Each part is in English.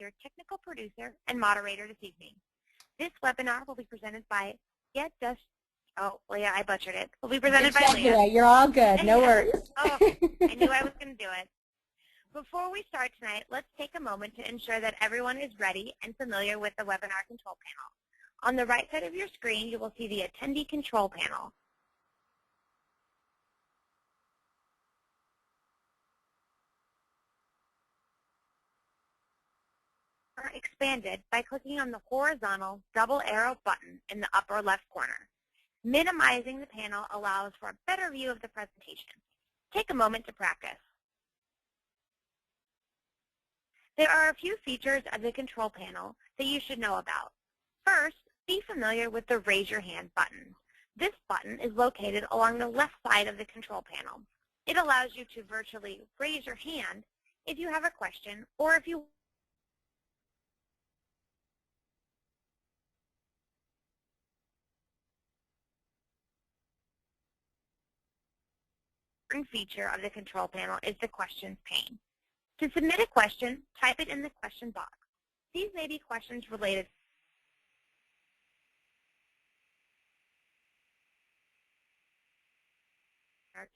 your technical producer and moderator this evening. This webinar will be presented by Leah, I butchered it. Will be presented by Leah. Leah. You're all good. No worries. Oh, I knew I was going to do it. Before we start tonight, let's take a moment to ensure that everyone is ready and familiar with the webinar control panel. On the right side of your screen, you will see the attendee control panel. Expanded by clicking on the horizontal double arrow button in the upper left corner. Minimizing the panel allows for a better view of the presentation. Take a moment to practice. There are a few features of the control panel that you should know about. First, be familiar with the Raise Your Hand button. This button is located along the left side of the control panel. It allows you to virtually raise your hand if you have a question or if you feature of the control panel is the questions pane. To submit a question, type it in the question box. These may be questions related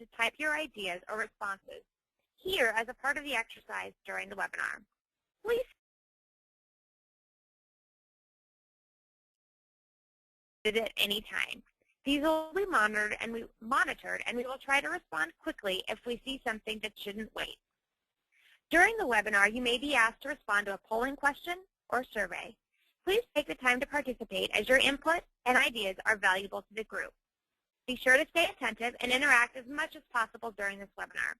to type your ideas or responses here as a part of the exercise during the webinar. Please do it at any time. These will be monitored and we will try to respond quickly if we see something that shouldn't wait. During the webinar, you may be asked to respond to a polling question or survey. Please take the time to participate as your input and ideas are valuable to the group. Be sure to stay attentive and interact as much as possible during this webinar.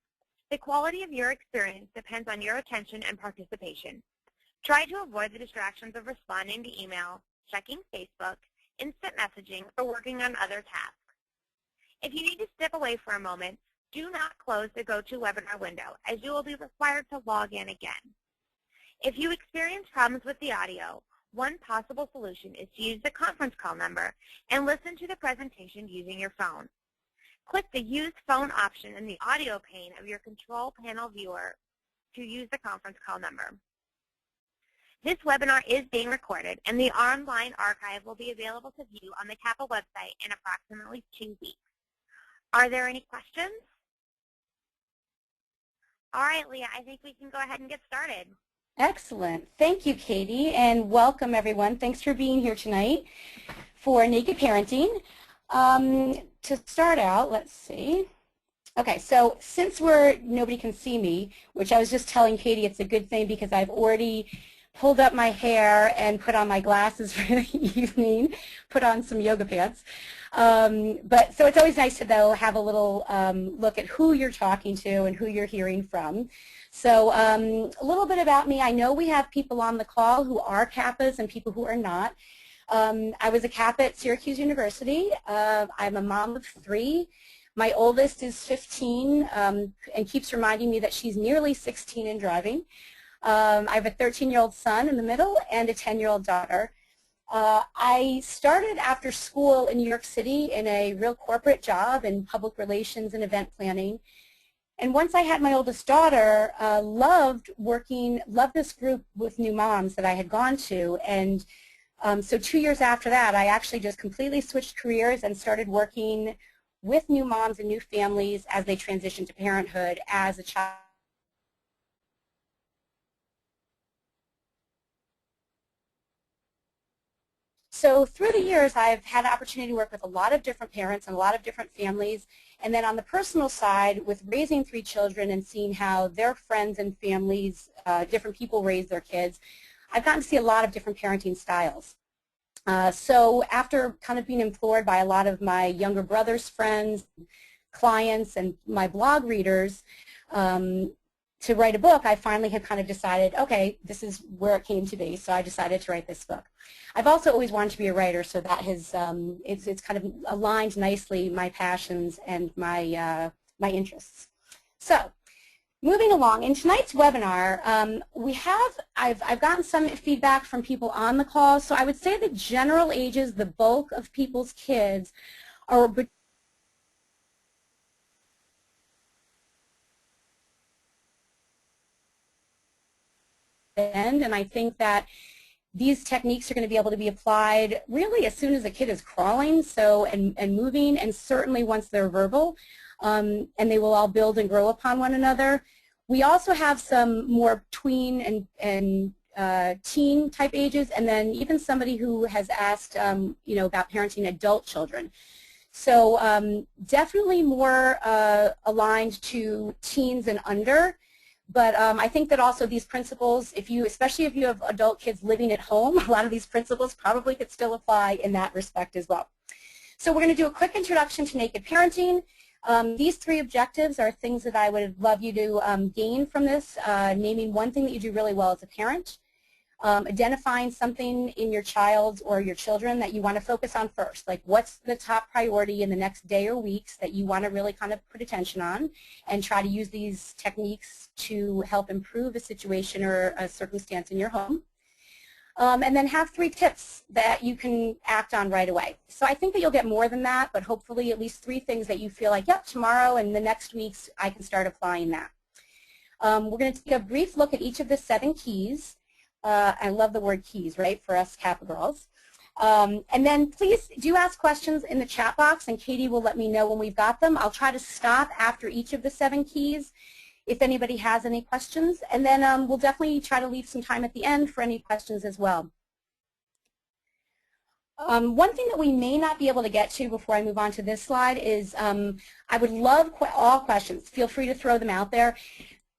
The quality of your experience depends on your attention and participation. Try to avoid the distractions of responding to email, checking Facebook, instant messaging, or working on other tasks. If you need to step away for a moment, do not close the GoToWebinar window, as you will be required to log in again. If you experience problems with the audio, one possible solution is to use the conference call number and listen to the presentation using your phone. Click the Use Phone option in the audio pane of your control panel viewer to use the conference call number. This webinar is being recorded, and the online archive will be available to view on the CAPA website in approximately 2 weeks. Are there any questions? All right, Leah, I think we can go ahead and get started. Excellent. Thank you, Katie, and welcome, everyone. Thanks for being here tonight for Naked Parenting. To start out, let's see. Okay, so since nobody can see me, which I was just telling Katie it's a good thing because I've already pulled up my hair and put on my glasses for the evening, put on some yoga pants. So it's always nice to, though, have a little look at who you're talking to and who you're hearing from. So a little bit about me. I know we have people on the call who are CAPAs and people who are not. I was a CAPA at Syracuse University. I'm a mom of 3. My oldest is 15 and keeps reminding me that she's nearly 16 and driving. I have a 13-year-old son in the middle and a 10-year-old daughter. I started after school in New York City in a real corporate job in public relations and event planning. And once I had my oldest daughter, loved this group with new moms that I had gone to. And so 2 years after that, I actually just completely switched careers and started working with new moms and new families as they transition to parenthood as a child. So through the years, I've had the opportunity to work with a lot of different parents and a lot of different families. And then on the personal side, with raising 3 children and seeing how their friends and families, different people raise their kids, I've gotten to see a lot of different parenting styles. So after kind of being implored by a lot of my younger brother's friends, clients, and my blog readers, to write a book, I finally had kind of decided, okay, this is where it came to be, so I decided to write this book. I've also always wanted to be a writer, so that has, it's kind of aligned nicely my passions and my, my interests. So, moving along, in tonight's webinar, I've gotten some feedback from people on the call, so I would say the general ages, the bulk of people's kids are end, and I think that these techniques are going to be able to be applied really as soon as a kid is crawling, so and moving, and certainly once they're verbal, and they will all build and grow upon one another. We also have some more tween and teen type ages, and then even somebody who has asked you know, about parenting adult children. So definitely more aligned to teens and under. But I think that also these principles, especially if you have adult kids living at home, a lot of these principles probably could still apply in that respect as well. So we're going to do a quick introduction to naked parenting. These 3 objectives are things that I would love you to gain from this, naming one thing that you do really well as a parent, identifying something in your child or your children that you want to focus on first, like what's the top priority in the next day or weeks that you want to really kind of put attention on, and try to use these techniques to help improve a situation or a circumstance in your home. And then have 3 tips that you can act on right away. So I think that you'll get more than that, but hopefully at least 3 things that you feel like, yep, tomorrow and the next weeks I can start applying that. We're going to take a brief look at each of the 7 keys. I love the word keys, right, for us Kappa girls. And then please do ask questions in the chat box, and Katie will let me know when we've got them. I'll try to stop after each of the 7 keys if anybody has any questions, and then we'll definitely try to leave some time at the end for any questions as well. One thing that we may not be able to get to before I move on to this slide is I would love all questions. Feel free to throw them out there.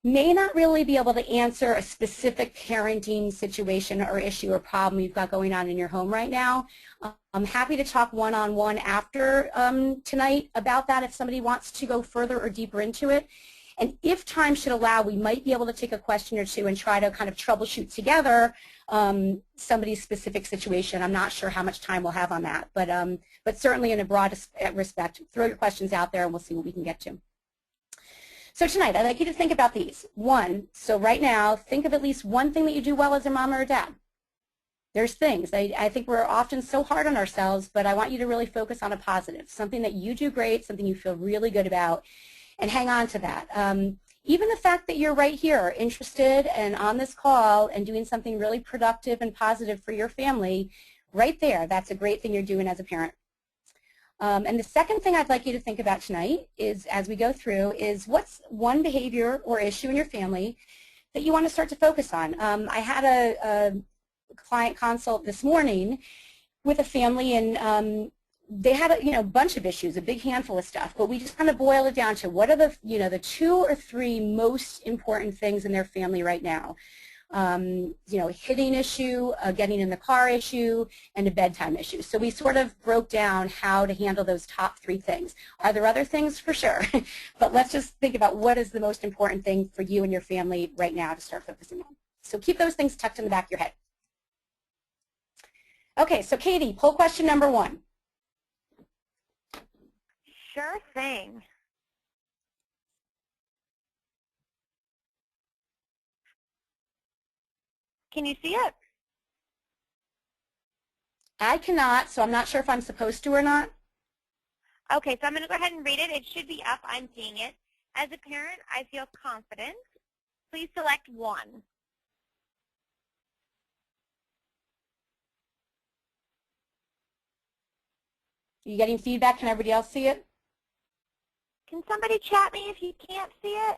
May not really be able to answer a specific parenting situation or issue or problem you've got going on in your home right now. I'm happy to talk one-on-one after tonight about that if somebody wants to go further or deeper into it. And if time should allow, we might be able to take a question or 2 and try to kind of troubleshoot together somebody's specific situation. I'm not sure how much time we'll have on that, but certainly in a broad respect, throw your questions out there and we'll see what we can get to. So tonight, I'd like you to think about these. 1, so right now, think of at least one thing that you do well as a mom or a dad. There's things. I think we're often so hard on ourselves, but I want you to really focus on a positive, something that you do great, something you feel really good about, and hang on to that. Even the fact that you're right here, interested and on this call and doing something really productive and positive for your family, right there, that's a great thing you're doing as a parent. And the second thing I'd like you to think about tonight is, as we go through, is what's one behavior or issue in your family that you want to start to focus on. I had a client consult this morning with a family, and they had a bunch of issues, a big handful of stuff, but we just kind of boiled it down to what are the the 2 or 3 most important things in their family right now. Hitting issue, getting in the car issue, and a bedtime issue. So we sort of broke down how to handle those top 3 things. Are there other things? For sure. But let's just think about what is the most important thing for you and your family right now to start focusing on. So keep those things tucked in the back of your head. Okay, so Katie, poll question number 1. Sure thing. Can you see it? I cannot, so I'm not sure if I'm supposed to or not. Okay, so I'm going to go ahead and read it. It should be up. I'm seeing it. As a parent, I feel confident. Please select 1. Are you getting feedback? Can everybody else see it? Can somebody chat me if you can't see it?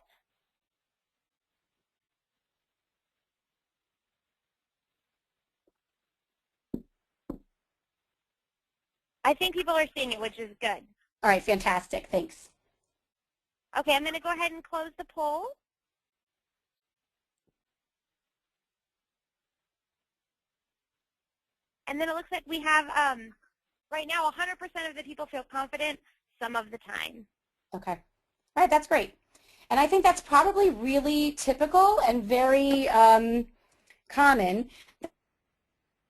I think people are seeing it, which is good. All right, fantastic. Thanks. Okay, I'm going to go ahead and close the poll. And then it looks like we have, right now, 100% of the people feel confident some of the time. Okay. All right, that's great. And I think that's probably really typical and very common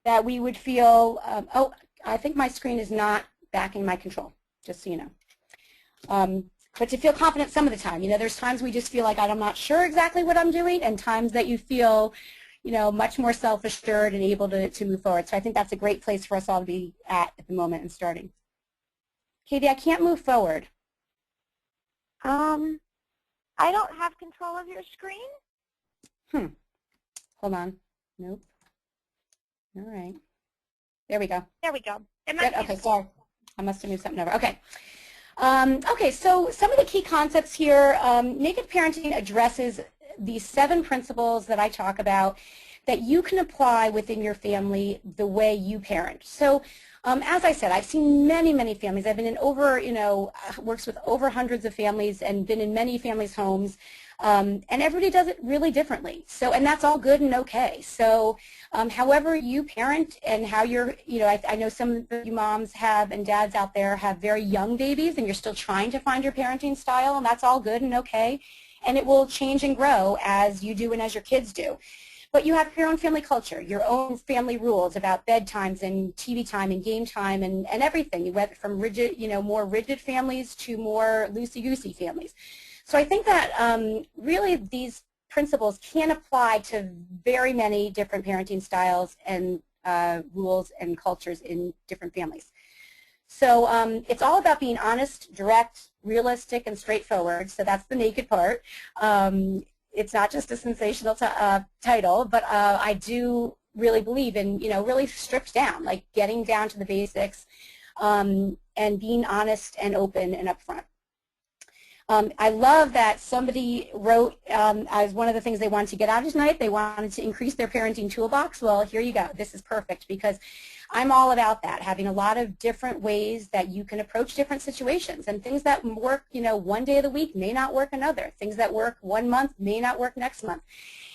that we would feel, oh, I think my screen is not backing my control, just so you know. But to feel confident some of the time, there's times we just feel like I'm not sure exactly what I'm doing, and times that you feel, much more self-assured and able to move forward. So I think that's a great place for us all to be at the moment and starting. Katie, I can't move forward. I don't have control of your screen. Hold on. Nope. All right. There we go. There we go. Good. Okay, sorry. I must have moved something over. Okay. Okay, so some of the key concepts here, Naked Parenting addresses these 7 principles that I talk about that you can apply within your family the way you parent. So as I said, I've seen many, many families. I've been in over, works with over hundreds of families and been in many families' homes. And everybody does it really differently. So, and that's all good and okay. So, however you parent and how you're, I know some of you moms have and dads out there have very young babies and you're still trying to find your parenting style, and that's all good and okay. And it will change and grow as you do and as your kids do. But you have your own family culture, your own family rules about bedtimes and TV time and game time and everything. You went from rigid, more rigid families to more loosey-goosey families. So I think that really these principles can apply to very many different parenting styles and rules and cultures in different families. So it's all about being honest, direct, realistic, and straightforward. So that's the naked part. It's not just a sensational title, but I do really believe in, really stripped down, like getting down to the basics and being honest and open and upfront. I love that somebody wrote, as one of the things they wanted to get out of tonight, they wanted to increase their parenting toolbox. Well, here you go. This is perfect because I'm all about that, having a lot of different ways that you can approach different situations. And things that work, one day of the week may not work another. Things that work one month may not work next month.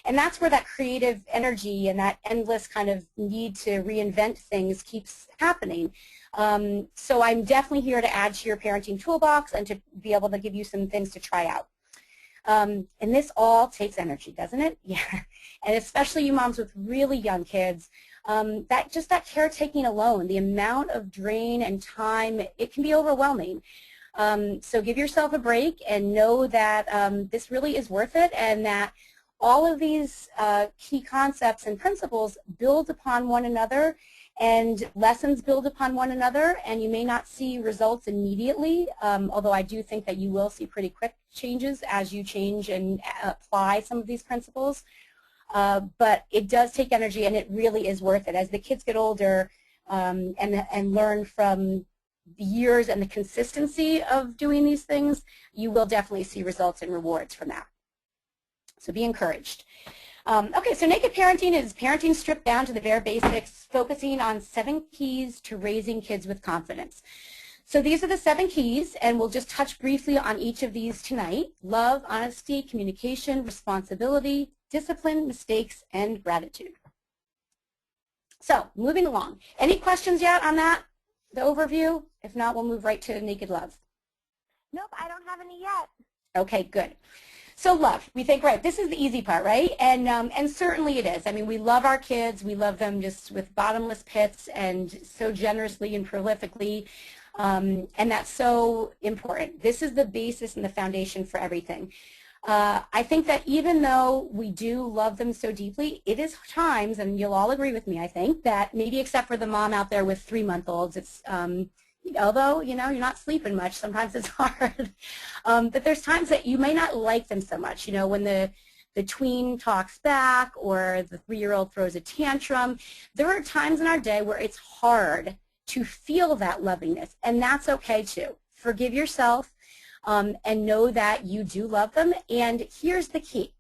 And that's where that creative energy and that endless kind of need to reinvent things keeps happening. So I'm definitely here to add to your parenting toolbox and to be able to give you some things to try out. And this all takes energy, doesn't it? Yeah. And especially you moms with really young kids, that caretaking alone, the amount of drain and time, it can be overwhelming. So give yourself a break and know that this really is worth it, and that all of these key concepts and principles build upon one another, and lessons build upon one another, and you may not see results immediately, although I do think that you will see pretty quick changes as you change and apply some of these principles. But it does take energy, and it really is worth it. As the kids get older and learn from the years and the consistency of doing these things, you will definitely see results and rewards from that. So be encouraged. Okay, so Naked Parenting is parenting stripped down to the bare basics, focusing on 7 keys to raising kids with confidence. So these are the 7 keys, and we'll just touch briefly on each of these tonight: love, honesty, communication, responsibility, discipline, mistakes, and gratitude. So moving along. Any questions yet on that, the overview? If not, we'll move right to Naked Love. Nope, I don't have any yet. Okay, good. So love, we think, right, this is the easy part, right? And certainly it is. I mean, we love our kids. We love them just with bottomless pits and so generously and prolifically. And that's so important. This is the basis and the foundation for everything. I think that even though we do love them so deeply, it is times, and you'll all agree with me, I think, that maybe except for the mom out there with 3-month-olds, it's although, you're not sleeping much, sometimes it's hard. But there's times that you may not like them so much, when the tween talks back or the 3-year-old throws a tantrum. There are times in our day where it's hard to feel that lovingness, and that's okay too. Forgive yourself and know that you do love them. And here's the key.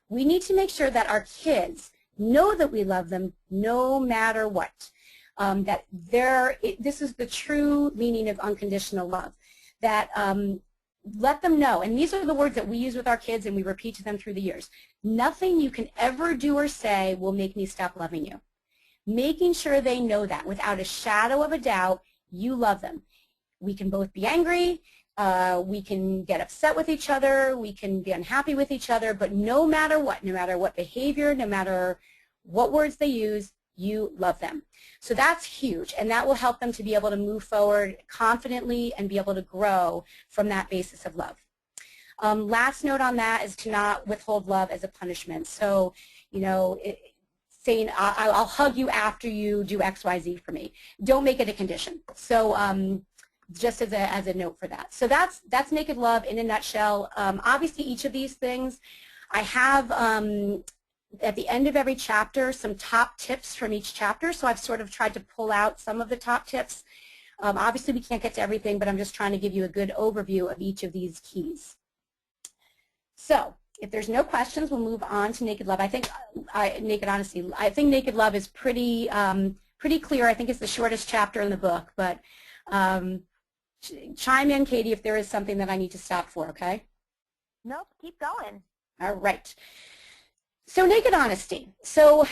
We need to make sure that our kids know that we love them no matter what. This is the true meaning of unconditional love, that let them know, and these are the words that we use with our kids and we repeat to them through the years: nothing you can ever do or say will make me stop loving you. Making sure they know that without a shadow of a doubt, you love them. We can both be angry, we can get upset with each other, we can be unhappy with each other, but no matter what behavior, no matter what words they use, you love them. So that's huge, and that will help them to be able to move forward confidently and be able to grow from that basis of love. Last note on that is to not withhold love as a punishment. So, saying, I'll hug you after you do X, Y, Z for me. Don't make it a condition. So just as a note for that. So that's Naked Love in a nutshell. Obviously, each of these things, I have at the end of every chapter some top tips from each chapter. So I've sort of tried to pull out some of the top tips. Obviously, we can't get to everything, but I'm just trying to give you a good overview of each of these keys. So if there's no questions, we'll move on to Naked Love. I think Naked Honesty. I think Naked Love is pretty pretty clear. I think it's the shortest chapter in the book, but chime in, Katie, if there is something that I need to stop for, okay? Nope, keep going. All right. So Naked Honesty. So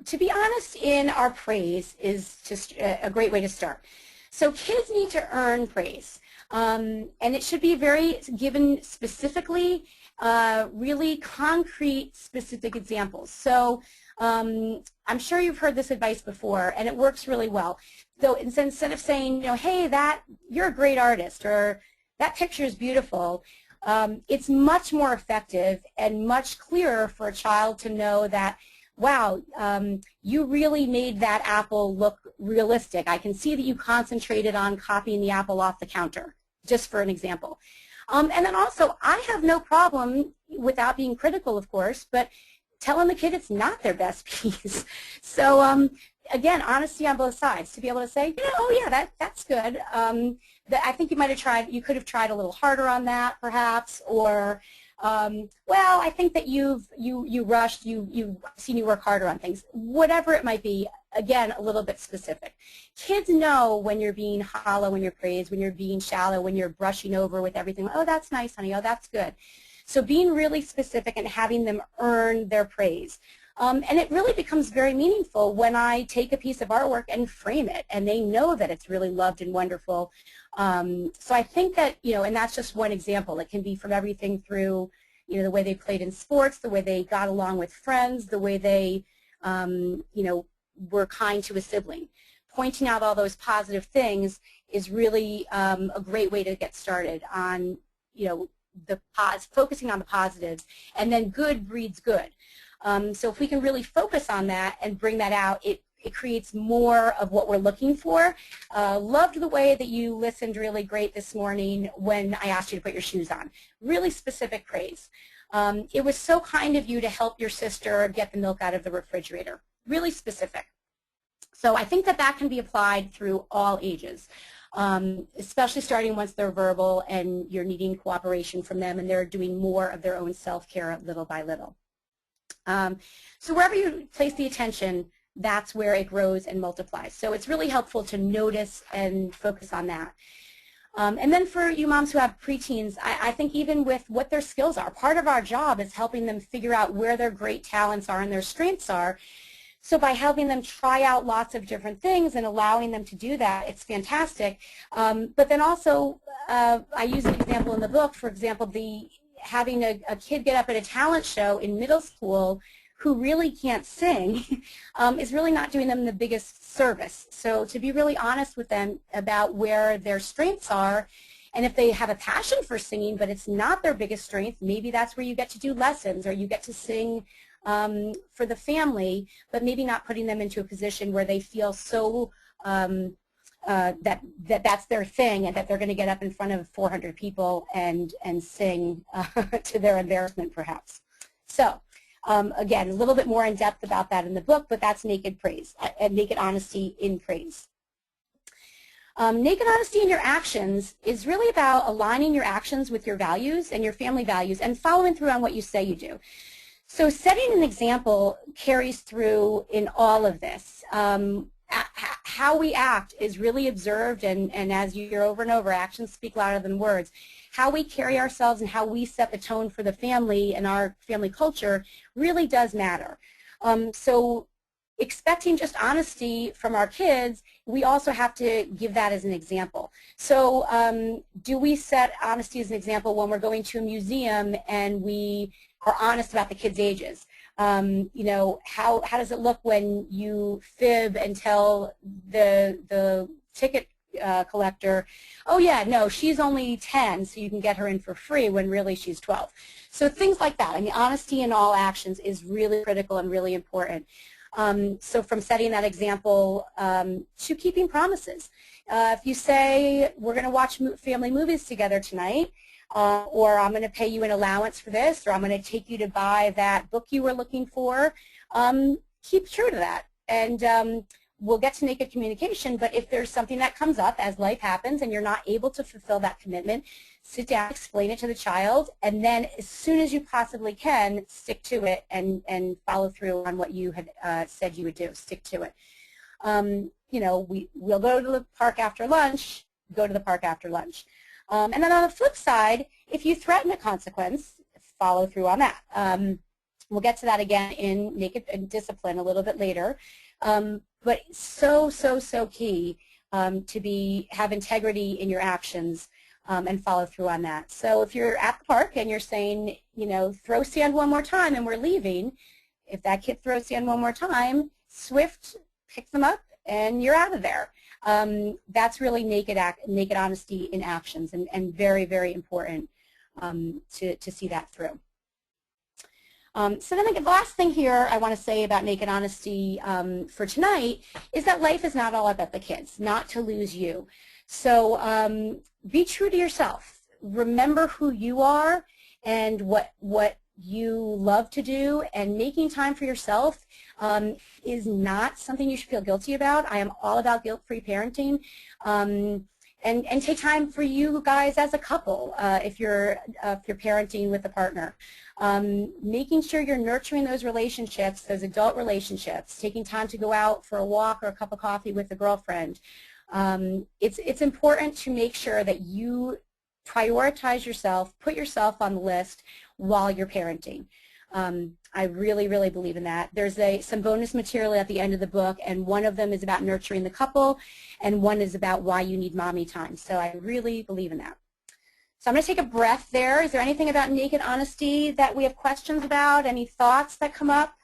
to be honest in our praise is just a great way to start. So kids need to earn praise, and it should be very given specifically, really concrete, specific examples. So I'm sure you've heard this advice before, and it works really well. So instead of saying, you know, hey, you're a great artist, or that picture is beautiful, it's much more effective and much clearer for a child to know that, wow, you really made that apple look realistic. I can see that you concentrated on copying the apple off the counter, just for an example. And then also, I have no problem, without being critical, of course, but telling the kid it's not their best piece. So again, honesty on both sides, to be able to say, you know, oh yeah, that's good. I think you could have tried a little harder on that, perhaps, or well, I think that you rushed, you've seen you work harder on things. Whatever it might be, again, a little bit specific. Kids know when you're being hollow, when you're praised, when you're being shallow, when you're brushing over with everything. Oh, that's nice, honey. Oh, that's good. So being really specific and having them earn their praise. And it really becomes very meaningful when I take a piece of artwork and frame it, and they know that it's really loved and wonderful. So I think that, you know, and that's just one example. It can be from everything through, you know, the way they played in sports, the way they got along with friends, the way they, you know, were kind to a sibling. Pointing out all those positive things is really a great way to get started on, you know, focusing on the positives, and then good breeds good. So if we can really focus on that and bring that out, it creates more of what we're looking for. Loved the way that you listened really great this morning when I asked you to put your shoes on. Really specific praise. It was so kind of you to help your sister get the milk out of the refrigerator. Really specific. So I think that that can be applied through all ages. Especially starting once they're verbal and you're needing cooperation from them and they're doing more of their own self-care little by little. So wherever you place the attention, that's where it grows and multiplies. So it's really helpful to notice and focus on that. And then for you moms who have preteens, I think even with what their skills are, part of our job is helping them figure out where their great talents are and their strengths are. So by helping them try out lots of different things and allowing them to do that, it's fantastic. But then also, I use an example in the book, for example, having a kid get up at a talent show in middle school who really can't sing is really not doing them the biggest service. So to be really honest with them about where their strengths are, and if they have a passion for singing but it's not their biggest strength, maybe that's where you get to do lessons or you get to sing for the family, but maybe not putting them into a position where they feel so that's their thing and that they're going to get up in front of 400 people and sing to their embarrassment perhaps. So again, a little bit more in depth about that in the book, but that's naked praise, naked honesty in praise. Naked honesty in your actions is really about aligning your actions with your values and your family values and following through on what you say you do. So setting an example carries through in all of this. How we act is really observed, and as you hear over and over, actions speak louder than words. How we carry ourselves and how we set the tone for the family and our family culture really does matter. So expecting just honesty from our kids, we also have to give that as an example. So do we set honesty as an example when we're going to a museum and we are honest about the kids' ages? You know, how does it look when you fib and tell the ticket collector, oh yeah, no, she's only 10, so you can get her in for free when really she's 12. So things like that. I mean, honesty in all actions is really critical and really important. So from setting that example to keeping promises. If you say, we're going to watch family movies together tonight, or I'm going to pay you an allowance for this, or I'm going to take you to buy that book you were looking for. Keep true to that. And we'll get to naked communication, but if there's something that comes up as life happens and you're not able to fulfill that commitment, sit down, explain it to the child, and then as soon as you possibly can, stick to it and follow through on what you had said you would do. Stick to it. You know, we'll go to the park after lunch, go to the park after lunch. And then on the flip side, if you threaten a consequence, follow through on that. We'll get to that again in naked discipline a little bit later. But so key to have integrity in your actions and follow through on that. So if you're at the park and you're saying, you know, throw sand one more time and we're leaving, if that kid throws sand one more time, swift picks them up and you're out of there. That's really naked honesty in actions, and very, very important to see that through. So then the last thing here I want to say about naked honesty for tonight is that life is not all about the kids, not to lose you. So be true to yourself. Remember who you are and what you love to do, and making time for yourself is not something you should feel guilty about. I am all about guilt-free parenting. And take time for you guys as a couple if you're parenting with a partner. Making sure you're nurturing those relationships, those adult relationships, taking time to go out for a walk or a cup of coffee with a girlfriend. It's important to make sure that you prioritize yourself, put yourself on the list while you're parenting. I really, really believe in that. There's some bonus material at the end of the book, and one of them is about nurturing the couple, and one is about why you need mommy time. So I really believe in that. So I'm going to take a breath there. Is there anything about naked honesty that we have questions about? Any thoughts that come up?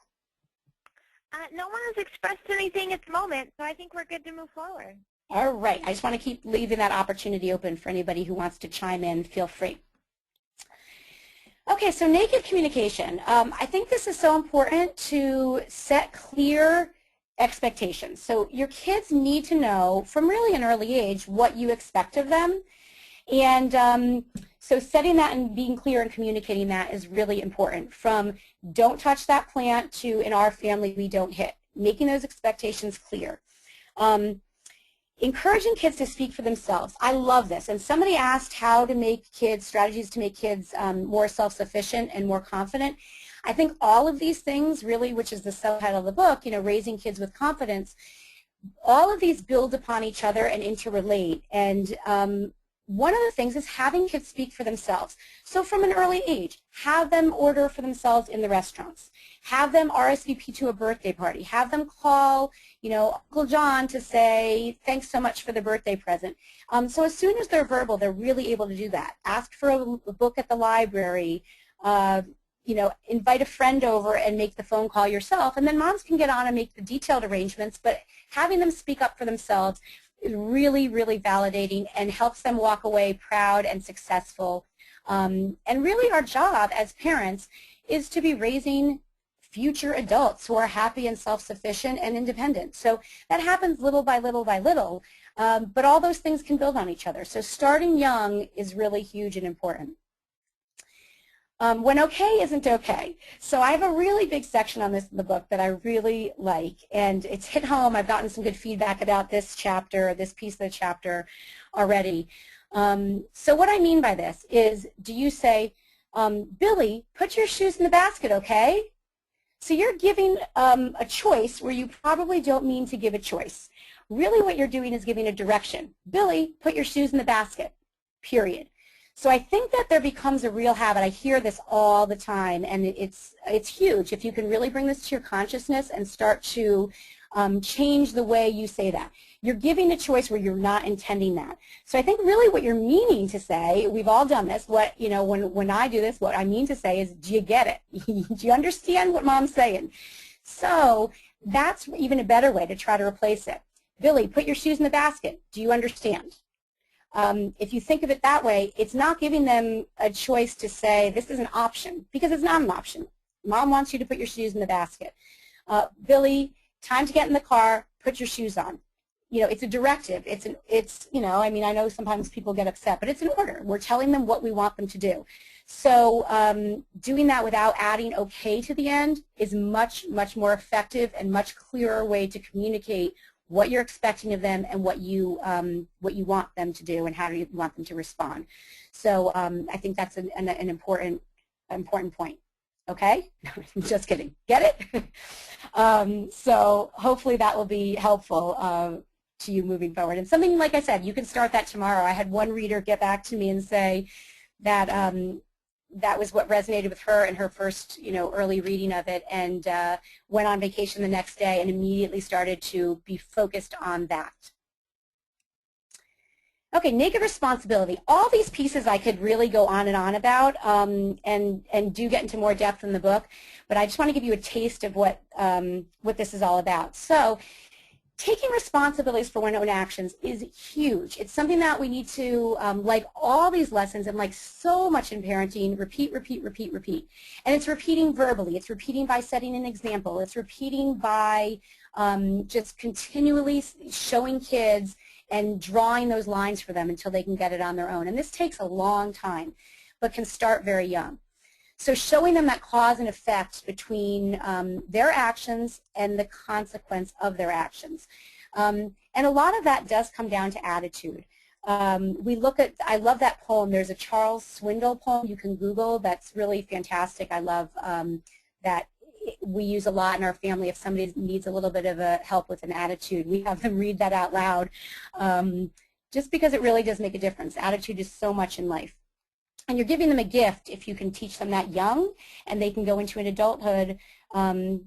No one has expressed anything at the moment, so I think we're good to move forward. All right. I just want to keep leaving that opportunity open for anybody who wants to chime in. Feel free. Okay, so naked communication. I think this is so important to set clear expectations. So your kids need to know from really an early age what you expect of them. And so setting that and being clear and communicating that is really important. From don't touch that plant to in our family we don't hit. Making those expectations clear. Encouraging kids to speak for themselves. I love this. And somebody asked how to make kids, strategies to make kids more self-sufficient and more confident. I think all of these things really, which is the subtitle of the book, you know, raising kids with confidence, all of these build upon each other and interrelate. And one of the things is having kids speak for themselves. So from an early age, have them order for themselves in the restaurants. Have them RSVP to a birthday party. Have them call, you know, Uncle John to say, thanks so much for the birthday present. So as soon as they're verbal, they're really able to do that. Ask for a book at the library. You know, invite a friend over and make the phone call yourself. And then moms can get on and make the detailed arrangements, but having them speak up for themselves is really, really validating and helps them walk away proud and successful. And really our job as parents is to be raising future adults who are happy and self-sufficient and independent. So that happens little by little by little, but all those things can build on each other. So starting young is really huge and important. When okay isn't okay. So I have a really big section on this in the book that I really like, and it's hit home. I've gotten some good feedback about this chapter, this piece of the chapter already. So what I mean by this is, do you say, Billy, put your shoes in the basket, okay? So you're giving a choice where you probably don't mean to give a choice. Really what you're doing is giving a direction. Billy, put your shoes in the basket, period. So I think that there becomes a real habit. I hear this all the time, and it's huge if you can really bring this to your consciousness and start to change the way you say that. You're giving a choice where you're not intending that. So I think really what you're meaning to say, we've all done this, what, you know, when I do this, what I mean to say is, do you get it? Do you understand what mom's saying? So that's even a better way to try to replace it. Billy, put your shoes in the basket. Do you understand? If you think of it that way, it's not giving them a choice to say this is an option, because it's not an option. Mom wants you to put your shoes in the basket. Billy, time to get in the car, put your shoes on. you know, it's a directive. It's you know, I mean, I know sometimes people get upset, but it's an order. We're telling them what we want them to do. So doing that without adding okay to the end is much more effective and much clearer way to communicate what you're expecting of them and what you want them to do and how you want them to respond. So I think that's an important point. Okay? Just kidding. Get it? So hopefully that will be helpful to you moving forward. And something, like I said, you can start that tomorrow. I had one reader get back to me and say that that was what resonated with her in her first, you know, early reading of it, and went on vacation the next day and immediately started to be focused on that. Okay, naked responsibility. All these pieces I could really go on and on about, and do get into more depth in the book, but I just want to give you a taste of what this is all about. So, taking responsibilities for one's own actions is huge. It's something that we need to, like all these lessons and like so much in parenting, repeat. And it's repeating verbally. It's repeating by setting an example. It's repeating by just continually showing kids and drawing those lines for them until they can get it on their own. And this takes a long time, but can start very young. So showing them that cause and effect between their actions and the consequence of their actions. And a lot of that does come down to attitude. We look at, I love that poem. There's a Charles Swindoll poem you can Google that's really fantastic. I love that we use a lot in our family. If somebody needs a little bit of a help with an attitude, we have them read that out loud, just because it really does make a difference. Attitude is so much in life. And you're giving them a gift if you can teach them that young, and they can go into an adulthood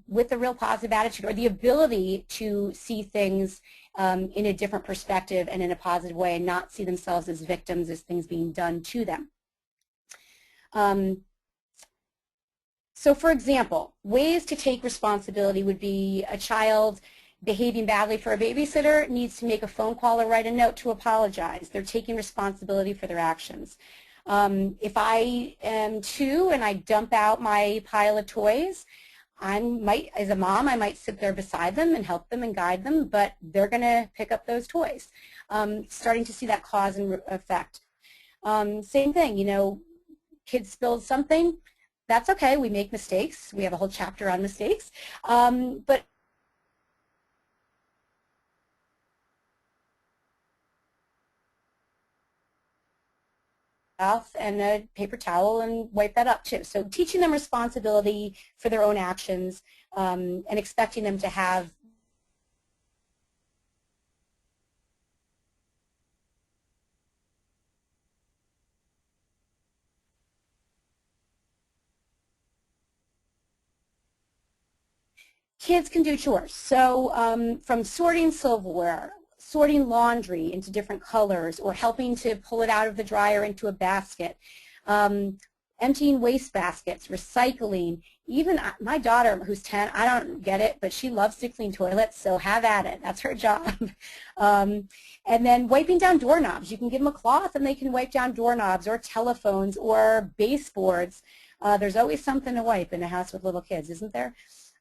with a real positive attitude, or the ability to see things in a different perspective and in a positive way, and not see themselves as victims, as things being done to them. So for example, ways to take responsibility would be a child behaving badly for a babysitter needs to make a phone call or write a note to apologize. They're taking responsibility for their actions. If I am 2 and I dump out my pile of toys, as a mom, I might sit there beside them and help them and guide them, but they're going to pick up those toys. Starting to see that cause and effect. Same thing, you know, kids spilled something. That's okay. We make mistakes. We have a whole chapter on mistakes. But and a paper towel and wipe that up too. So teaching them responsibility for their own actions and expecting them to have kids can do chores. So from sorting silverware, sorting laundry into different colors, or helping to pull it out of the dryer into a basket, emptying waste baskets, recycling. Even my daughter, who's 10, I don't get it, but she loves to clean toilets, so have at it. That's her job. And then wiping down doorknobs. You can give them a cloth and they can wipe down doorknobs or telephones or baseboards. There's always something to wipe in a house with little kids, isn't there?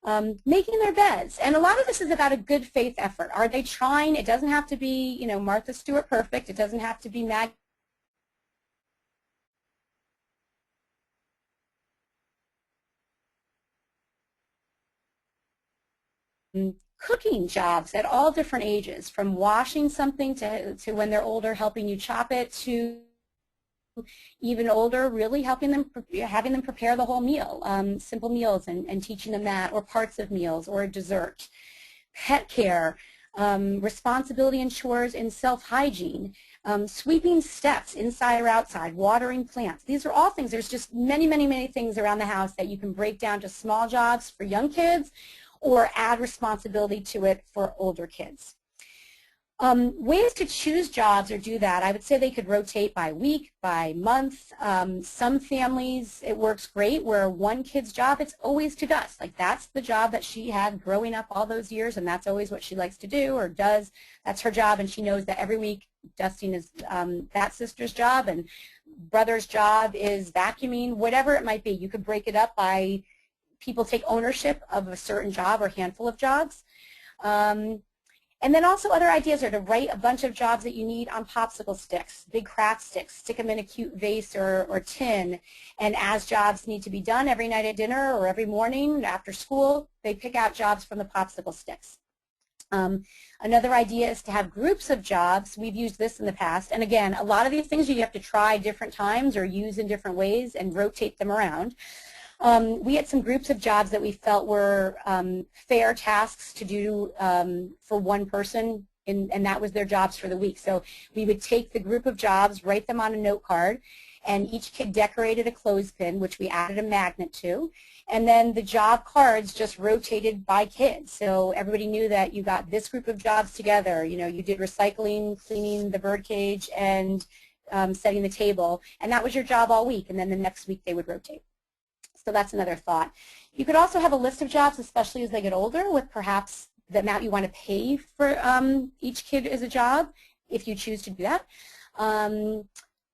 Making their beds. And a lot of this is about a good faith effort. Are they trying? It doesn't have to be, you know, Martha Stewart perfect. It doesn't have to be cooking jobs at all different ages, from washing something to when they're older, helping you chop it, to even older, really helping them, having them prepare the whole meal, simple meals, and teaching them that, or parts of meals, or a dessert. Pet care, responsibility and chores in self-hygiene, sweeping steps inside or outside, watering plants. These are all things. There's just many things around the house that you can break down to small jobs for young kids, or add responsibility to it for older kids. Ways to choose jobs or do that, I would say they could rotate by week, by month. Some families, it works great where one kid's job, it's always to dust. Like, that's the job that she had growing up all those years, and that's always what she likes to do or does. That's her job, and she knows that every week dusting is that sister's job, and brother's job is vacuuming, whatever it might be. You could break it up by people take ownership of a certain job or handful of jobs. And then also other ideas are to write a bunch of jobs that you need on popsicle sticks, big craft sticks, stick them in a cute vase or tin, and as jobs need to be done every night at dinner or every morning after school, they pick out jobs from the popsicle sticks. Another idea is to have groups of jobs. We've used this in the past, and again, a lot of these things you have to try different times or use in different ways and rotate them around. We had some groups of jobs that we felt were fair tasks to do for one person, and that was their jobs for the week. So we would take the group of jobs, write them on a note card, and each kid decorated a clothespin, which we added a magnet to, and then the job cards just rotated by kids. So everybody knew that you got this group of jobs together. You know, you did recycling, cleaning the birdcage, and setting the table, and that was your job all week, and then the next week they would rotate. So that's another thought. You could also have a list of jobs, especially as they get older, with perhaps the amount you want to pay for each kid as a job, if you choose to do that.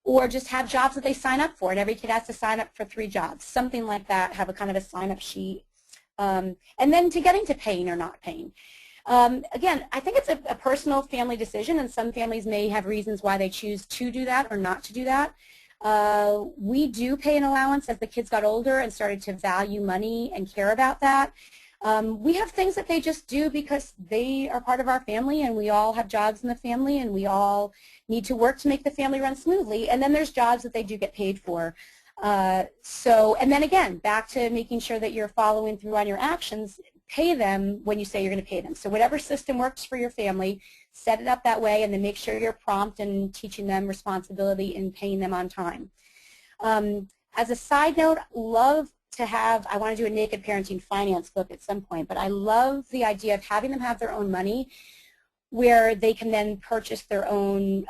Or just have jobs that they sign up for, and every kid has to sign up for 3 jobs, something like that, have a kind of a sign-up sheet. And then to getting to paying or not paying. Again, I think it's a personal family decision, and some families may have reasons why they choose to do that or not to do that. We do pay an allowance as the kids got older and started to value money and care about that. We have things that they just do because they are part of our family, and we all have jobs in the family, and we all need to work to make the family run smoothly. And then there's jobs that they do get paid for. And then again, back to making sure that you're following through on your actions. Pay them when you say you're going to pay them. So whatever system works for your family, set it up that way, and then make sure you're prompt in teaching them responsibility and paying them on time. As a side note, love to have, I want to do a Naked Parenting Finance book at some point, but I love the idea of having them have their own money where they can then purchase their own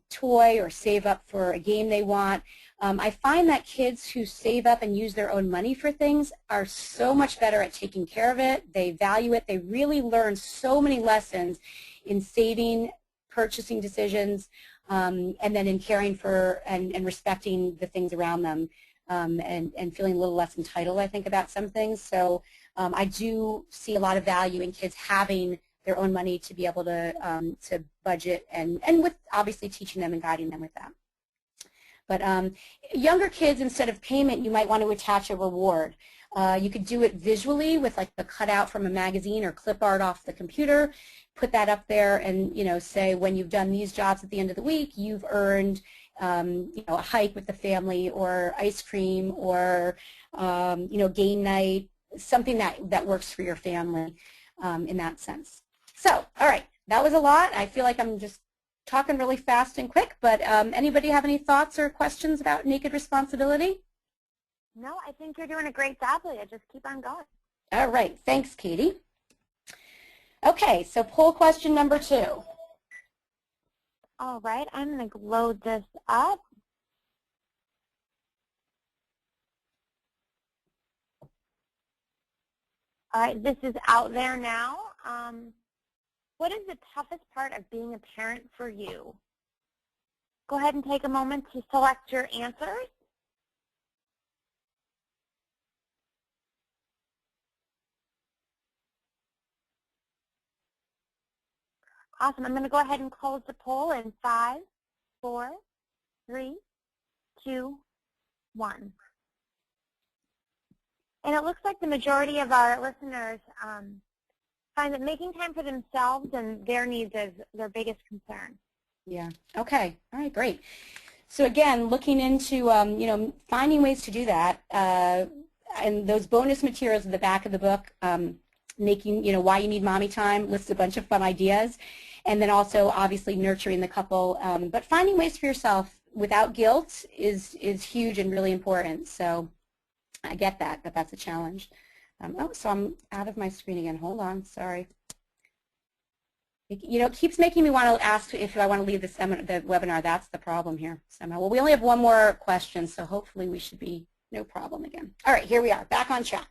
toy or save up for a game they want. I find that kids who save up and use their own money for things are so much better at taking care of it. They value it. They really learn so many lessons in saving, purchasing decisions, and then in caring for and respecting the things around them, and feeling a little less entitled, I think, about some things. So I do see a lot of value in kids having their own money to be able to budget, and with obviously teaching them and guiding them with that. But younger kids, instead of payment, you might want to attach a reward. You could do it visually with like a cutout from a magazine or clip art off the computer, put that up there, and say when you've done these jobs at the end of the week, you've earned a hike with the family, or ice cream, or game night, something that works for your family in that sense. So, all right, that was a lot. I feel like I'm just talking really fast and quick, but anybody have any thoughts or questions about naked responsibility? No, I think you're doing a great job, Leah. Just keep on going. All right, thanks, Katie. Okay, so poll question number 2. All right, I'm going to load this up. All right, this is out there now. What is the toughest part of being a parent for you? Go ahead and take a moment to select your answers. Awesome. I'm going to go ahead and close the poll in 5, 4, 3, 2, 1. And it looks like the majority of our listeners find that making time for themselves and their needs is their biggest concern. Yeah. Okay. All right. Great. So again, looking into finding ways to do that, and those bonus materials in the back of the book, making why you need mommy time, lists a bunch of fun ideas, and then also obviously nurturing the couple. But finding ways for yourself without guilt is huge and really important. So I get that, but that's a challenge. So I'm out of my screen again. Hold on. Sorry. It keeps making me want to ask if I want to leave the webinar. That's the problem here somehow. Well, we only have one more question, so hopefully we should be no problem again. All right, here we are, back on track.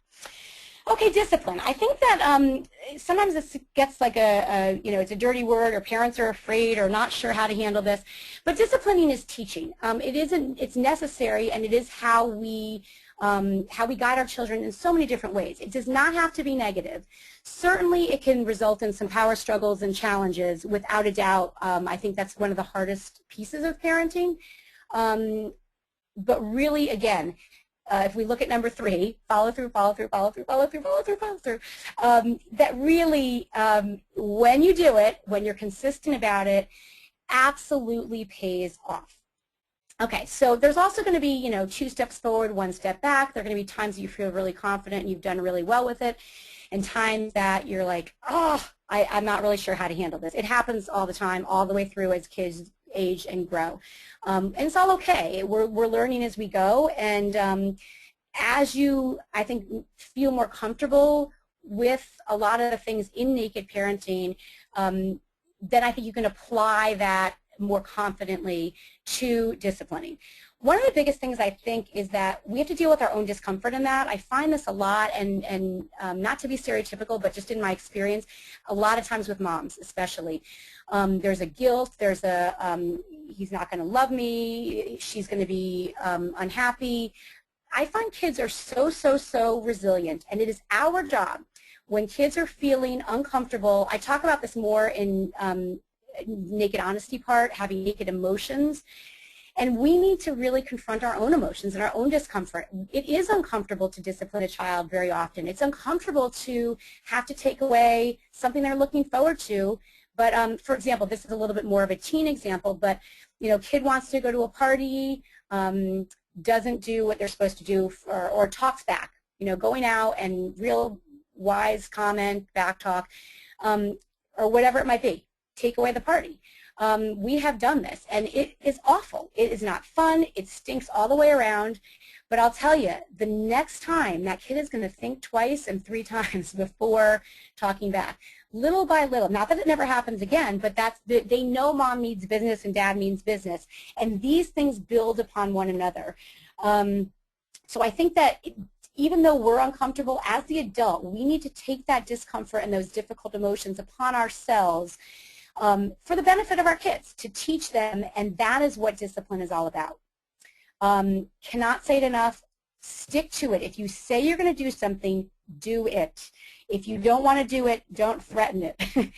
Okay, discipline. I think that sometimes this gets like it's a dirty word, or parents are afraid or not sure how to handle this. But disciplining is teaching. It's necessary, and it is how we how we guide our children in so many different ways. It does not have to be negative. Certainly it can result in some power struggles and challenges, without a doubt. I think that's one of the hardest pieces of parenting. But really, again, if we look at number 3, follow through, follow through, follow through, follow through, follow through, follow through, that really, when you do it, when you're consistent about it, absolutely pays off. Okay, so there's also going to be, 2 steps forward, 1 step back. There are going to be times that you feel really confident and you've done really well with it, and times that you're like, oh, I'm not really sure how to handle this. It happens all the time, all the way through as kids age and grow. And it's all okay. We're learning as we go, and as you, I think, feel more comfortable with a lot of the things in Naked Parenting, then I think you can apply that more confidently to disciplining. One of the biggest things I think is that we have to deal with our own discomfort in that. I find this a lot, and not to be stereotypical, but just in my experience, a lot of times with moms especially. There's a guilt, there's a, he's not going to love me, she's going to be unhappy. I find kids are so resilient, and it is our job when kids are feeling uncomfortable. I talk about this more in Naked Honesty part, having naked emotions. And we need to really confront our own emotions and our own discomfort. It is uncomfortable to discipline a child very often. It's uncomfortable to have to take away something they're looking forward to. But for example, this is a little bit more of a teen example, but kid wants to go to a party, doesn't do what they're supposed to do, or talks back, going out and real wise comment, back talk, or whatever it might be. Take away the party. We have done this, and it is awful. It is not fun. It stinks all the way around. But I'll tell you, the next time, that kid is going to think twice and 3 times before talking back. Little by little. Not that it never happens again, but they know mom means business and dad means business. And these things build upon one another. So I think that even though we're uncomfortable, as the adult, we need to take that discomfort and those difficult emotions upon ourselves for the benefit of our kids, to teach them, and that is what discipline is all about. Cannot say it enough. Stick to it. If you say you're going to do something, do it. If you don't want to do it, don't threaten it.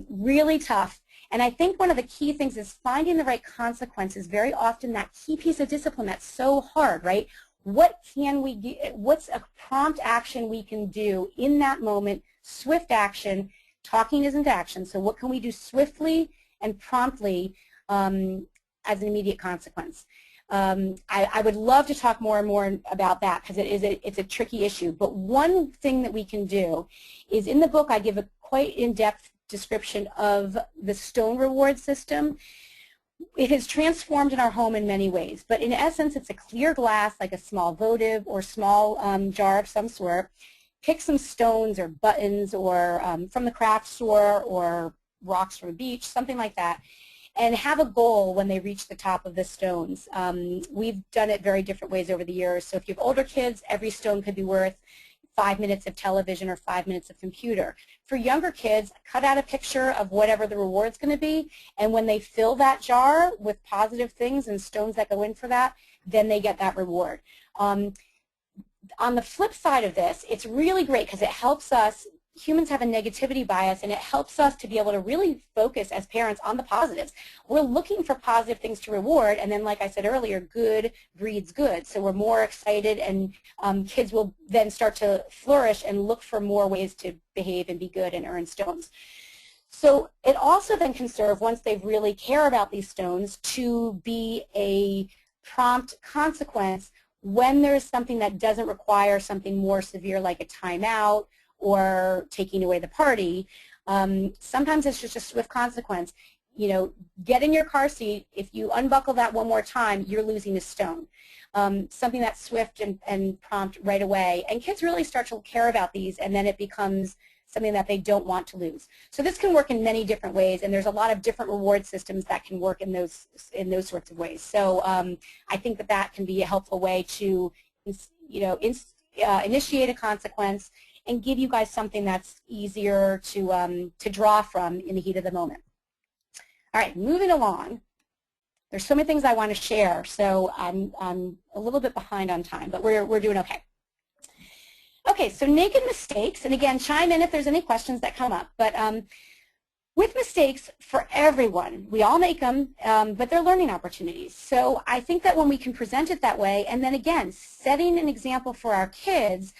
Really tough. And I think one of the key things is finding the right consequences. Very often that key piece of discipline that's so hard, right? What can we get? What's a prompt action we can do in that moment? Swift action. Talking isn't action, so what can we do swiftly and promptly as an immediate consequence? I would love to talk more and more about that, because it's a tricky issue. But one thing that we can do is, in the book I give a quite in-depth description of the stone reward system. It has transformed in our home in many ways, but in essence it's a clear glass, like a small votive or small jar of some sort. Pick some stones or buttons or from the craft store, or rocks from a beach, something like that, and have a goal when they reach the top of the stones. We've done it very different ways over the years. So if you have older kids, every stone could be worth 5 minutes of television or 5 minutes of computer. For younger kids, cut out a picture of whatever the reward's going to be, and when they fill that jar with positive things and stones that go in for that, then they get that reward. On the flip side of this, it's really great because it helps us. Humans have a negativity bias, and it helps us to be able to really focus as parents on the positives. We're looking for positive things to reward, and then, like I said earlier, good breeds good. So we're more excited, and kids will then start to flourish and look for more ways to behave and be good and earn stones. So it also then can serve, once they really care about these stones, to be a prompt consequence when there's something that doesn't require something more severe, like a timeout or taking away the party. Sometimes it's just a swift consequence. Get in your car seat. If you unbuckle that one more time, you're losing a stone. Something that's swift and prompt right away. And kids really start to care about these, and then it becomes something that they don't want to lose. So this can work in many different ways, and there's a lot of different reward systems that can work in those sorts of ways. So I think that can be a helpful way to initiate a consequence and give you guys something that's easier to draw from in the heat of the moment. All right, moving along. There's so many things I want to share, so I'm a little bit behind on time, but we're doing okay. Okay, so naked mistakes, and again, chime in if there's any questions that come up. But with mistakes, for everyone, we all make them, but they're learning opportunities. So I think that when we can present it that way, and then again, setting an example for our kids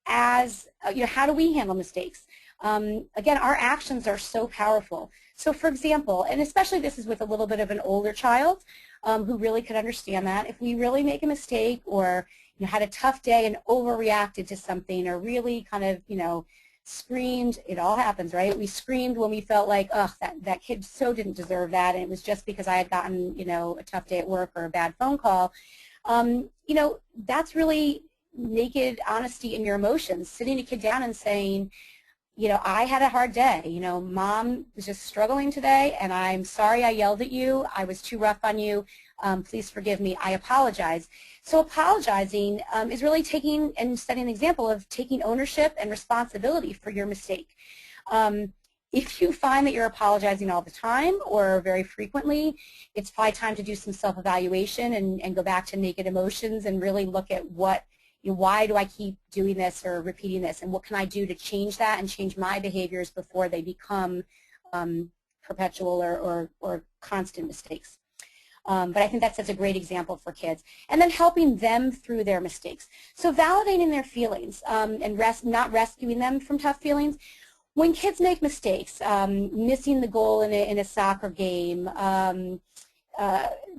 as, how do we handle mistakes? Again, our actions are so powerful. So for example, and especially this is with a little bit of an older child who really could understand that, if we really make a mistake or had a tough day and overreacted to something or really kind of, screamed, it all happens, right? We screamed when we felt like, oh, that kid so didn't deserve that, and it was just because I had gotten, a tough day at work or a bad phone call. That's really naked honesty in your emotions, sitting a kid down and saying, I had a hard day. Mom was just struggling today, and I'm sorry I yelled at you. I was too rough on you. Please forgive me. I apologize. So apologizing is really taking and setting an example of taking ownership and responsibility for your mistake. If you find that you're apologizing all the time or very frequently, it's probably time to do some self-evaluation and go back to naked emotions and really look at why do I keep doing this or repeating this, and what can I do to change that and change my behaviors before they become perpetual or constant mistakes. But I think that sets a great example for kids. And then helping them through their mistakes. So validating their feelings and not rescuing them from tough feelings. When kids make mistakes, missing the goal in a soccer game,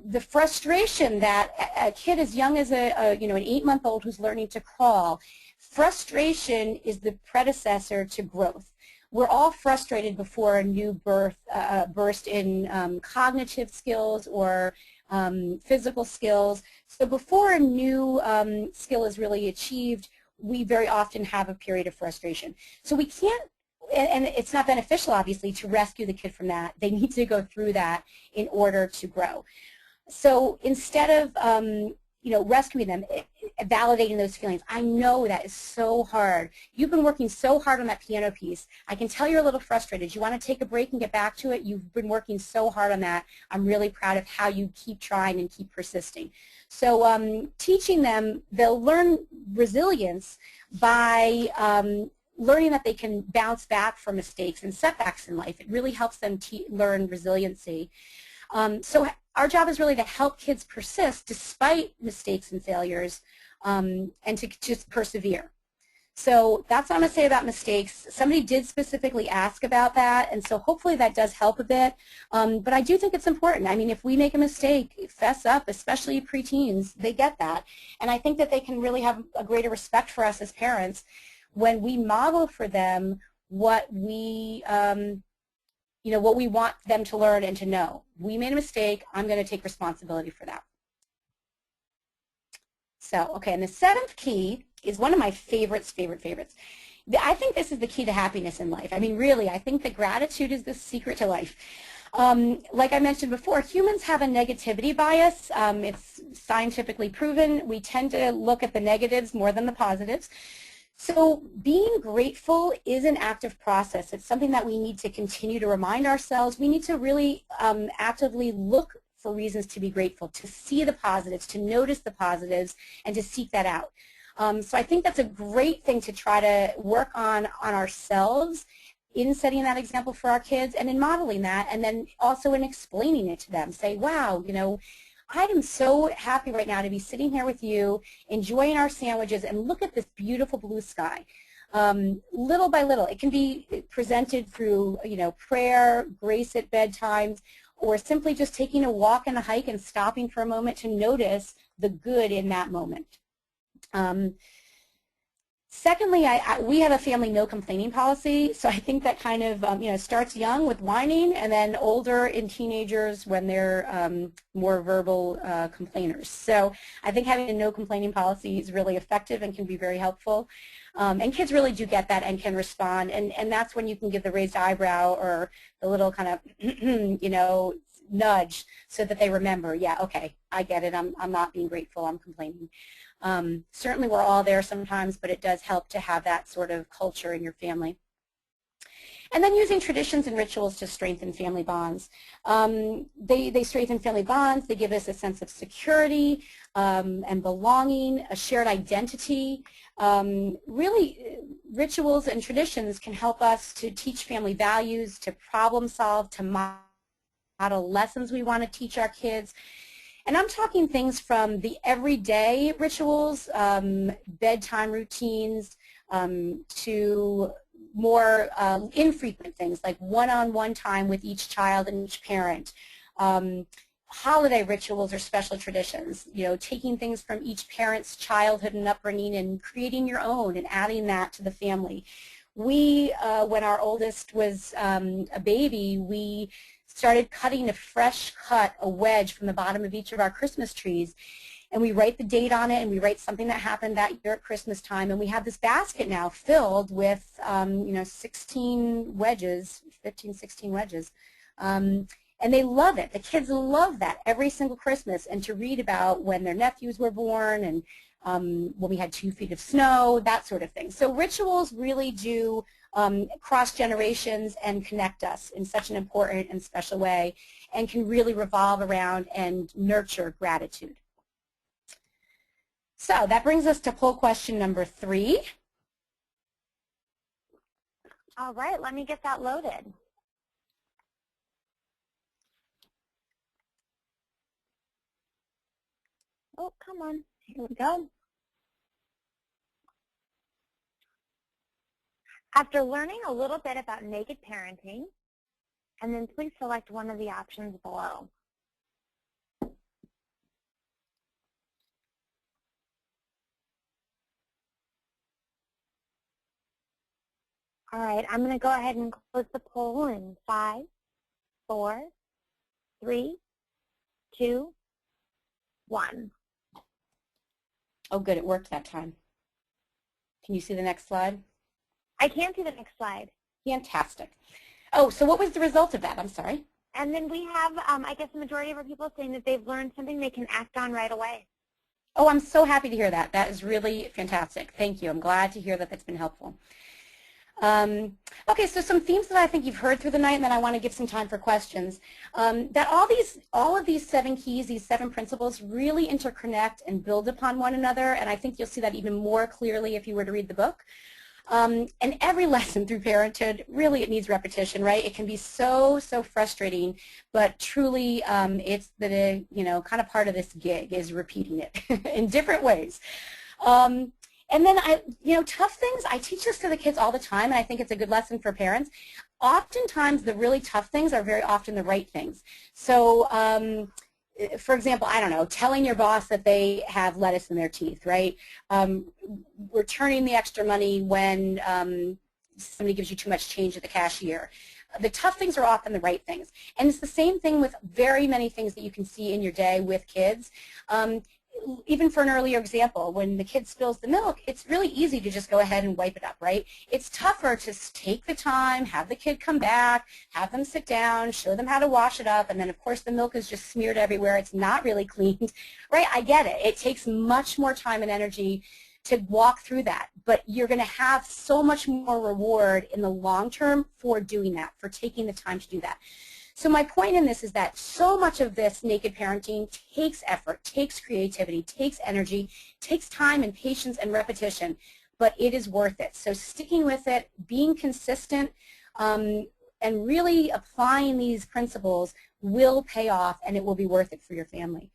the frustration that a kid as young as an 8-month-old who's learning to crawl, frustration is the predecessor to growth. We're all frustrated before a new burst in cognitive skills or physical skills. So before a new skill is really achieved, we very often have a period of frustration. So we can't, and it's not beneficial, obviously, to rescue the kid from that. They need to go through that in order to grow. So instead of rescuing them, validating those feelings. I know that is so hard. You've been working so hard on that piano piece. I can tell you're a little frustrated. You want to take a break and get back to it. You've been working so hard on that. I'm really proud of how you keep trying and keep persisting. So teaching them, they'll learn resilience by learning that they can bounce back from mistakes and setbacks in life. It really helps them learn resiliency. So our job is really to help kids persist despite mistakes and failures and to just persevere. So that's what I'm going to say about mistakes. Somebody did specifically ask about that, and so hopefully that does help a bit. But I do think it's important. I mean, if we make a mistake, fess up, especially preteens, they get that. And I think that they can really have a greater respect for us as parents when we model for them what we what we want them to learn and to know. We made a mistake. I'm going to take responsibility for that. So, okay, and the 7th key is one of my favorites. I think this is the key to happiness in life. I mean, really, I think that gratitude is the secret to life. Like I mentioned before, humans have a negativity bias. It's scientifically proven. We tend to look at the negatives more than the positives. So being grateful is an active process. It's something that we need to continue to remind ourselves. We need to really actively look for reasons to be grateful, to see the positives, to notice the positives, and to seek that out. So I think that's a great thing to try to work on ourselves in setting that example for our kids and in modeling that, and then also in explaining it to them. Say, wow, I am so happy right now to be sitting here with you, enjoying our sandwiches, and look at this beautiful blue sky. Little by little, it can be presented through, prayer, grace at bedtime, or simply just taking a walk and a hike and stopping for a moment to notice the good in that moment. Secondly, we have a family no complaining policy, so I think that kind of starts young with whining, and then older in teenagers when they're more verbal complainers. So I think having a no complaining policy is really effective and can be very helpful. And kids really do get that and can respond, and that's when you can give the raised eyebrow or the little kind of nudge so that they remember, yeah, okay, I get it, I'm not being grateful, I'm complaining. Certainly we're all there sometimes, but it does help to have that sort of culture in your family. And then using traditions and rituals to strengthen family bonds. They strengthen family bonds. They give us a sense of security and belonging, a shared identity. Really, rituals and traditions can help us to teach family values, to problem solve, to model lessons we want to teach our kids. And I'm talking things from the everyday rituals, bedtime routines, to more infrequent things like one-on-one time with each child and each parent, holiday rituals or special traditions, you know, taking things from each parent's childhood and upbringing and creating your own and adding that to the family. We, when our oldest was a baby, we started cutting a wedge from the bottom of each of our Christmas trees, and we write the date on it, and we write something that happened that year at Christmas time, and we have this basket now filled with, 16 wedges, 15, 16 wedges, and they love it. The kids love that every single Christmas, and to read about when their nephews were born and when we had 2 feet of snow, that sort of thing. So rituals really do cross generations and connect us in such an important and special way, and can really revolve around and nurture gratitude. So that brings us to poll question number 3. All right, let me get that loaded. Oh, come on. Here we go. After learning a little bit about naked parenting, and then please select one of the options below. All right, I'm going to go ahead and close the poll in 5, 4, 3, 2, 1. Oh, good, it worked that time. Can you see the next slide? I can see the next slide. Fantastic. Oh, so what was the result of that? I'm sorry. And then we have, I guess, the majority of our people saying that they've learned something they can act on right away. Oh, I'm so happy to hear that. That is really fantastic. Thank you. I'm glad to hear that that's been helpful. Okay, so some themes that I think you've heard through the night, and then I want to give some time for questions. That all of these 7 keys, these 7 principles, really interconnect and build upon one another, and I think you'll see that even more clearly if you were to read the book. And every lesson through parenthood, really, it needs repetition, right? It can be so frustrating, but truly, it's the kind of part of this gig is repeating it in different ways. And then tough things, I teach this to the kids all the time, and I think it's a good lesson for parents. Oftentimes, the really tough things are very often the right things. So, for example, I don't know, telling your boss that they have lettuce in their teeth, right? Returning the extra money when somebody gives you too much change at the cashier. The tough things are often the right things. And it's the same thing with very many things that you can see in your day with kids. Even for an earlier example, when the kid spills the milk, it's really easy to just go ahead and wipe it up, right? It's tougher to take the time, have the kid come back, have them sit down, show them how to wash it up, and then, of course, the milk is just smeared everywhere. It's not really cleaned, right? I get it. It takes much more time and energy to walk through that, but you're going to have so much more reward in the long term for doing that, for taking the time to do that. So my point in this is that so much of this naked parenting takes effort, takes creativity, takes energy, takes time and patience and repetition, but it is worth it. So sticking with it, being consistent, and really applying these principles will pay off, and it will be worth it for your family.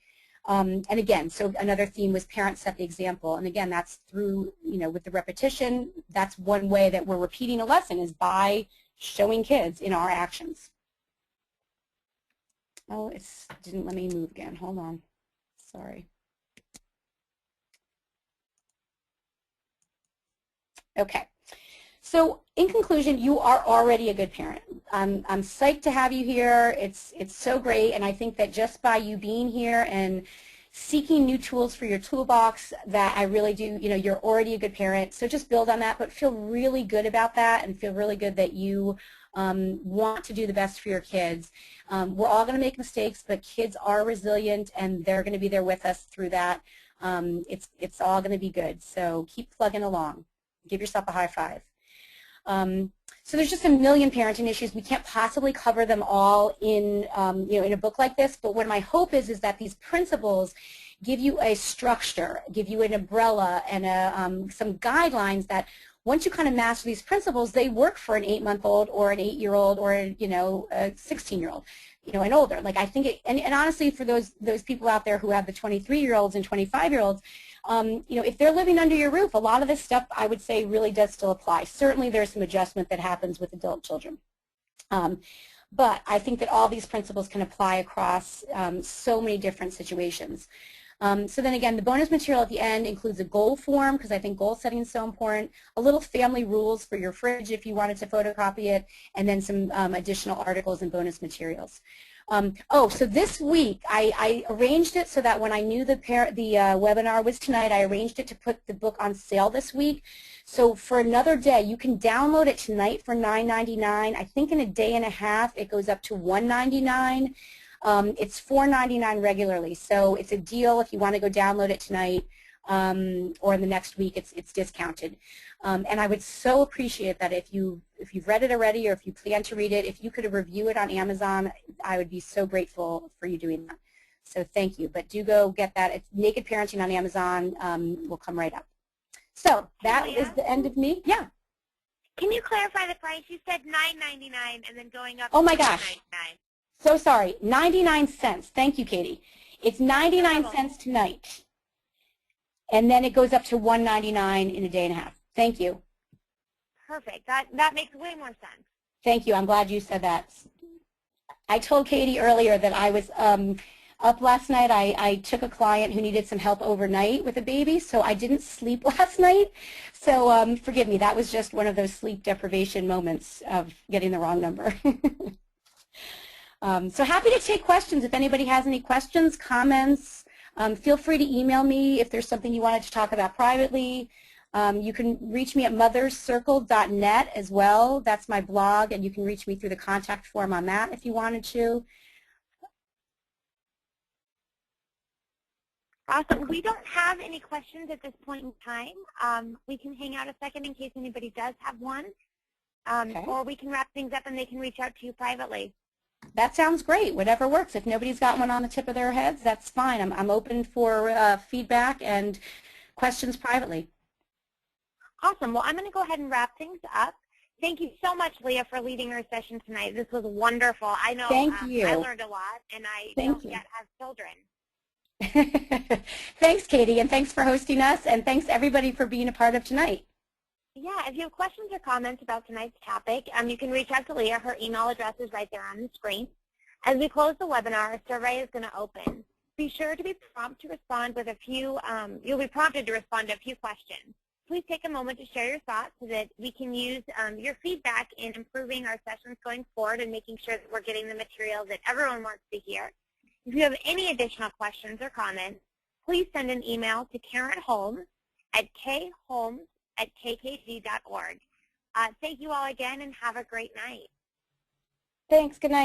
And again, so another theme was parents set the example, and again, that's through, with the repetition, that's one way that we're repeating a lesson is by showing kids in our actions. Oh, it didn't let me move again. Hold on. Sorry. Okay. So in conclusion, you are already a good parent. I'm psyched to have you here. It's so great, and I think that just by you being here and seeking new tools for your toolbox, that I really do, you're already a good parent. So just build on that, but feel really good about that and feel really good that you want to do the best for your kids. We're all going to make mistakes, but kids are resilient, and they're going to be there with us through that. It's all going to be good. So keep plugging along. Give yourself a high five. So there's just a million parenting issues. We can't possibly cover them all in, in a book like this, but what my hope is that these principles give you a structure, give you an umbrella and some guidelines that once you kind of master these principles, they work for an 8-month-old or an 8-year-old or a 16-year-old, and older. Like I think, and honestly, for those people out there who have the 23-year-olds and 25-year-olds, if they're living under your roof, a lot of this stuff I would say really does still apply. Certainly, there's some adjustment that happens with adult children. But I think that all these principles can apply across so many different situations. So then again, the bonus material at the end includes a goal form, because I think goal setting is so important, a little family rules for your fridge if you wanted to photocopy it, and then some additional articles and bonus materials. So this week I arranged it so that when I knew the webinar was tonight, I arranged it to put the book on sale this week. So for another day, you can download it tonight for $9.99. I think in a day and a half it goes up to $1.99. It's $4.99 regularly, so it's a deal if you want to go download it tonight or in the next week. It's discounted, and I would so appreciate that if you've read it already or if you plan to read it, if you could review it on Amazon, I would be so grateful for you doing that. So thank you. But do go get that. It's Naked Parenting on Amazon. Will come right up. So that is the end of me. Yeah. Can you clarify the price? You said $9.99 and then going up. Oh my to gosh. $9.99. So sorry, 99 cents. Thank you, Katie. It's 99 cents tonight. And then it goes up to $1.99 in a day and a half. Thank you. Perfect. That makes way more sense. Thank you. I'm glad you said that. I told Katie earlier that I was up last night. I took a client who needed some help overnight with a baby, so I didn't sleep last night. So forgive me. That was just one of those sleep deprivation moments of getting the wrong number. So happy to take questions. If anybody has any questions, comments, feel free to email me if there's something you wanted to talk about privately. You can reach me at motherscircle.net as well. That's my blog, and you can reach me through the contact form on that if you wanted to. Awesome. We don't have any questions at this point in time. We can hang out a second in case anybody does have one, Okay. or we can wrap things up and they can reach out to you privately. That sounds great. Whatever works. If nobody's got one on the tip of their heads, that's fine. I'm open for feedback and questions privately. Awesome. Well, I'm going to go ahead and wrap things up. Thank you so much, Leah, for leading our session tonight. This was wonderful. I know Thank you. I learned a lot, and I don't yet have children. Thanks, Katie, and thanks for hosting us, and thanks everybody for being a part of tonight. Yeah, if you have questions or comments about tonight's topic, you can reach out to Leah. Her email address is right there on the screen. As we close the webinar, a survey is going to open. Be sure to be prompt to respond with a few, you'll be prompted to respond to a few questions. Please take a moment to share your thoughts so that we can use your feedback in improving our sessions going forward and making sure that we're getting the material that everyone wants to hear. If you have any additional questions or comments, please send an email to Karen Holmes at kholmes@kkg.org. Thank you all again, and have a great night. Thanks. Good night.